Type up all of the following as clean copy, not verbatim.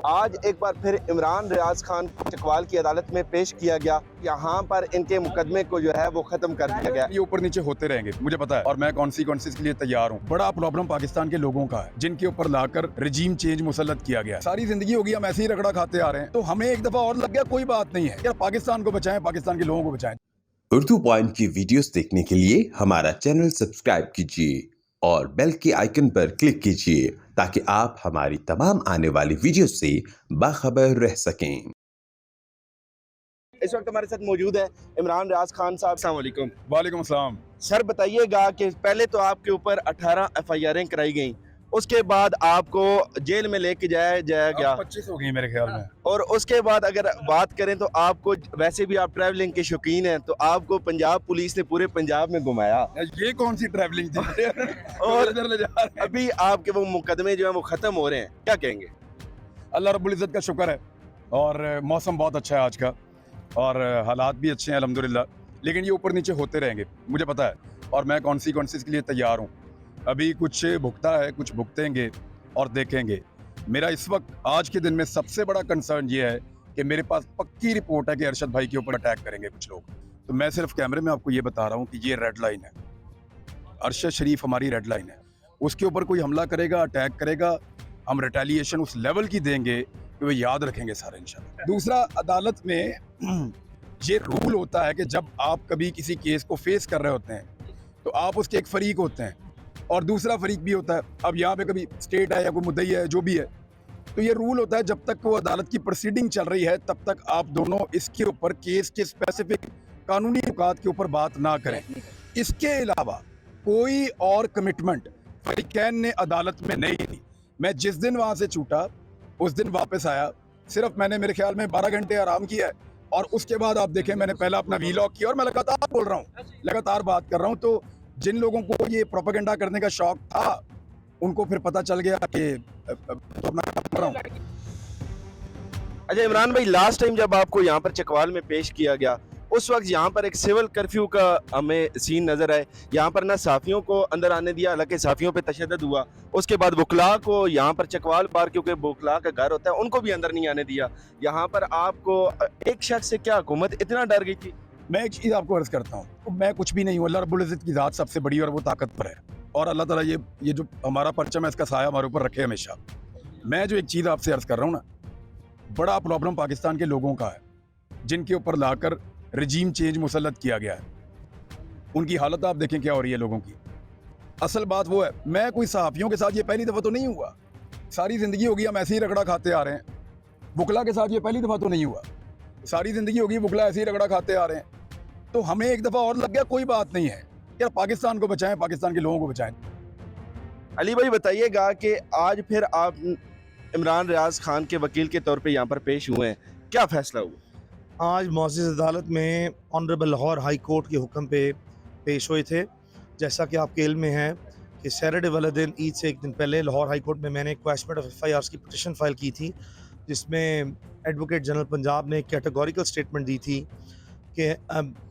आज एक बार फिर इमरान रियाज खान को चकवाल की अदालत में पेश किया गया। यहाँ पर इनके मुकदमे को जो है वो खत्म कर दिया गया। ये ऊपर नीचे होते रहेंगे, मुझे पता है, और मैं कॉन्सिक्वेंसेस के लिए तैयार हूँ। बड़ा प्रॉब्लम पाकिस्तान के लोगों का है, जिनके ऊपर लाकर रजीम चेंज मुसल्लत किया गया। सारी जिंदगी होगी हम ऐसे ही रगड़ा खाते आ रहे हैं, तो हमें एक दफा और लग गया, कोई बात नहीं है यार, पाकिस्तान को बचाएं, पाकिस्तान के लोगों को बचाएं। उर्दू पॉइंट की वीडियोस देखने के लिए हमारा चैनल सब्सक्राइब कीजिए और बेल के आइकन पर क्लिक कीजिए ताकि आप हमारी तमाम आने वाली वीडियो से बाखबर रह सकें। इस वक्त हमारे साथ मौजूद है इमरान रियाज खान साहब। अस्सलाम वालेकुम। वालेकुम अस्सलाम। सर बताइएगा कि पहले तो आपके ऊपर 18 FIR कराई गई, उसके बाद आपको जेल में लेके जाया गया, 25 हो गई मेरे ख्याल में। और उसके बाद अगर बात करें तो आपको, वैसे भी आप ट्रैवलिंग के शौकीन हैं, तो आपको पंजाब पुलिस ने पूरे पंजाब में घुमाया। ये कौन सी ट्रैवलिंग थी? और इधर ले जा रहे हैं। अभी आपके वो मुकदमे जो है वो खत्म हो रहे हैं, क्या कहेंगे? अल्लाह रब्बुल इज़्ज़त का शुक्र है, और मौसम बहुत अच्छा है आज का, और हालात भी अच्छे हैं अल्हम्दुलिल्लाह। लेकिन ये ऊपर नीचे होते रहेंगे, मुझे पता है, और मैं कॉन्सिक्वेंसेस के लिए तैयार हूँ। अभी कुछ भुगता है, कुछ भुगतेंगे और देखेंगे। मेरा इस वक्त आज के दिन में सबसे बड़ा कंसर्न ये है कि मेरे पास पक्की रिपोर्ट है कि अरशद भाई के ऊपर अटैक करेंगे कुछ लोग। तो मैं सिर्फ कैमरे में आपको ये बता रहा हूँ कि ये रेड लाइन है, अरशद शरीफ हमारी रेड लाइन है। उसके ऊपर कोई हमला करेगा, अटैक करेगा, हम रिटेलिएशन उस लेवल की देंगे कि वो याद रखेंगे सारे इंशाल्लाह। दूसरा, अदालत में ये रूल होता है कि जब आप कभी किसी केस को फेस कर रहे होते हैं तो आप उसके एक फरीक होते हैं और दूसरा फरीक भी होता है। अब यहाँ पे कभी स्टेट है या कोई मुद्दई है, जो भी है, तो ये रूल होता है जब तक वो अदालत की प्रोसीडिंग चल रही है तब तक आप दोनों इसके ऊपर, केस के स्पेसिफिक कानूनी नुकात के ऊपर बात ना करें। इसके अलावा कोई और कमिटमेंट फरीकैन ने अदालत में नहीं दी। मैं जिस दिन वहाँ से छूटा उस दिन वापस आया, सिर्फ मैंने मेरे ख्याल में 12 घंटे आराम किया है, और उसके बाद आप देखें मैंने पहला अपना वीलॉग किया, और मैं लगातार बोल रहा हूँ, लगातार बात कर रहा हूँ। तो जिन लोगों को ये प्रोपेगेंडा करने का शौक था उनको फिर पता चल गया कि तो अपना काम कर रहा हूँ। अच्छा इमरान भाई, लास्ट टाइम जब आपको यहाँ पर चकवाल में पेश किया गया, उस वक्त यहाँ पर एक सिविल कर्फ्यू का हमें सीन नजर आए। यहाँ पर ना साफियों को अंदर आने दिया, हालांकि साफियों पे तशद्दुद हुआ। उसके बाद वकला को यहाँ पर चकवाल पार, क्योंकि वकला का घर होता है, उनको भी अंदर नहीं आने दिया। यहाँ पर आपको एक शख्स से क्या हुकूमत इतना डर गई थी? मैं एक चीज़ आपको अर्ज करता हूँ, तो मैं कुछ भी नहीं हूँ, अल्लाह रब्बुल इज़्ज़त की ज़ात सबसे बड़ी और वो ताकतवर है, और अल्लाह ताला ये जो हमारा परचम है इसका साया हमारे ऊपर रखे हमेशा। मैं जो एक चीज़ आपसे अर्ज कर रहा हूँ ना, बड़ा प्रॉब्लम पाकिस्तान के लोगों का है, जिनके ऊपर लाकर रजीम चेंज मुसल्लत किया गया है। उनकी हालत आप देखें क्या हो रही है लोगों की। असल बात वो है, मैं कोई सहाफ़ियों के साथ ये पहली दफ़ा तो नहीं हुआ, सारी ज़िंदगी होगी हम ऐसे ही रगड़ा खाते आ रहे हैं। वकला के साथ ये पहली दफ़ा तो नहीं हुआ, सारी ज़िंदगी होगी वकला ऐसे ही रगड़ा खाते आ रहे हैं। तो हमें एक दफ़ा और लग गया, कोई बात नहीं है यार, पाकिस्तान को बचाएं, पाकिस्तान के लोगों को बचाएं। अली भाई बताइएगा कि आज फिर आप इमरान रियाज खान के वकील के तौर पे यहाँ पर पेश हुए हैं, क्या फैसला हुआ? आज मुअज़्ज़ज़ अदालत में ऑनरेबल लाहौर हाई कोर्ट के हुक्म पे पेश हुए थे। जैसा कि आपके इल्म में है कि सैटरडे वाले दिन, ईद से एक दिन पहले, लाहौर हाई कोर्ट में मैंने क्वैशमेंट ऑफ FIRs की पिटिशन फाइल की थी, जिसमें एडवोकेट जनरल पंजाब ने कैटेगोरिकल स्टेटमेंट दी थी कि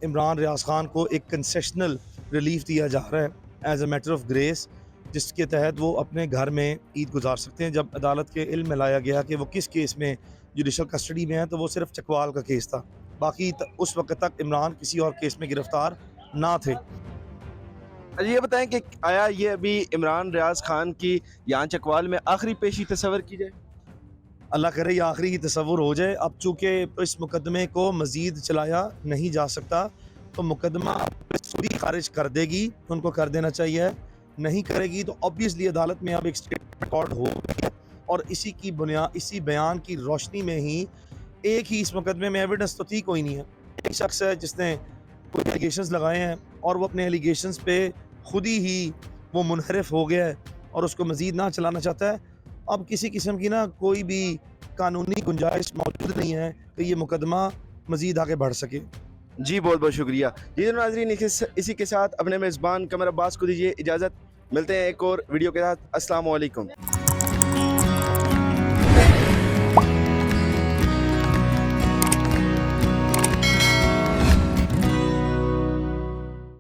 इमरान रियाज खान को एक कंसेशनल रिलीफ दिया जा रहा है as a matter of grace, जिसके तहत वो अपने घर में ईद गुजार सकते हैं। जब अदालत के इल्म में लाया गया कि वो किस केस में जुडिशल कस्टडी में है, तो वो सिर्फ चकवाल का केस था, बाकी उस वक्त तक इमरान किसी और केस में गिरफ्तार ना थे। अच्छा ये बताएं कि आया ये अभी इमरान रियाज खान की यहाँ चकवाल में आखिरी पेशी तस्वर की जाए? अल्लाह करे ये आखिरी तस्वुर हो जाए। अब चूँकि इस मुकदमे को मज़ीद चलाया नहीं जा सकता, तो मुकदमा सूरी खारिज कर देगी, उनको कर देना चाहिए। नहीं करेगी तो ऑब्वियसली अदालत में अब एक स्टेटमेंट रिकॉर्ड हो गई है, और इसी बयान की रोशनी में ही एक ही इस मुकदमे में एविडेंस तो थी कोई नहीं है। एक शख्स है जिसने कोई एलिगेशंस लगाए हैं और वो अपने एलिगेशंस पे खुद ही वो मुनहरिफ हो गया है और उसको मज़ीद ना चलाना चाहता है। अब किसी किस्म की ना कोई भी कानूनी गुंजाइश मौजूद नहीं है कि ये मुकदमा मज़ीद आगे बढ़ सके। जी बहुत बहुत शुक्रिया। जी तो नाज़रीन, इसी के साथ अपने मेज़बान कमर अब्बास को दीजिए इजाज़त। मिलते हैं एक और वीडियो के साथ। अस्सलाम वालेकुम।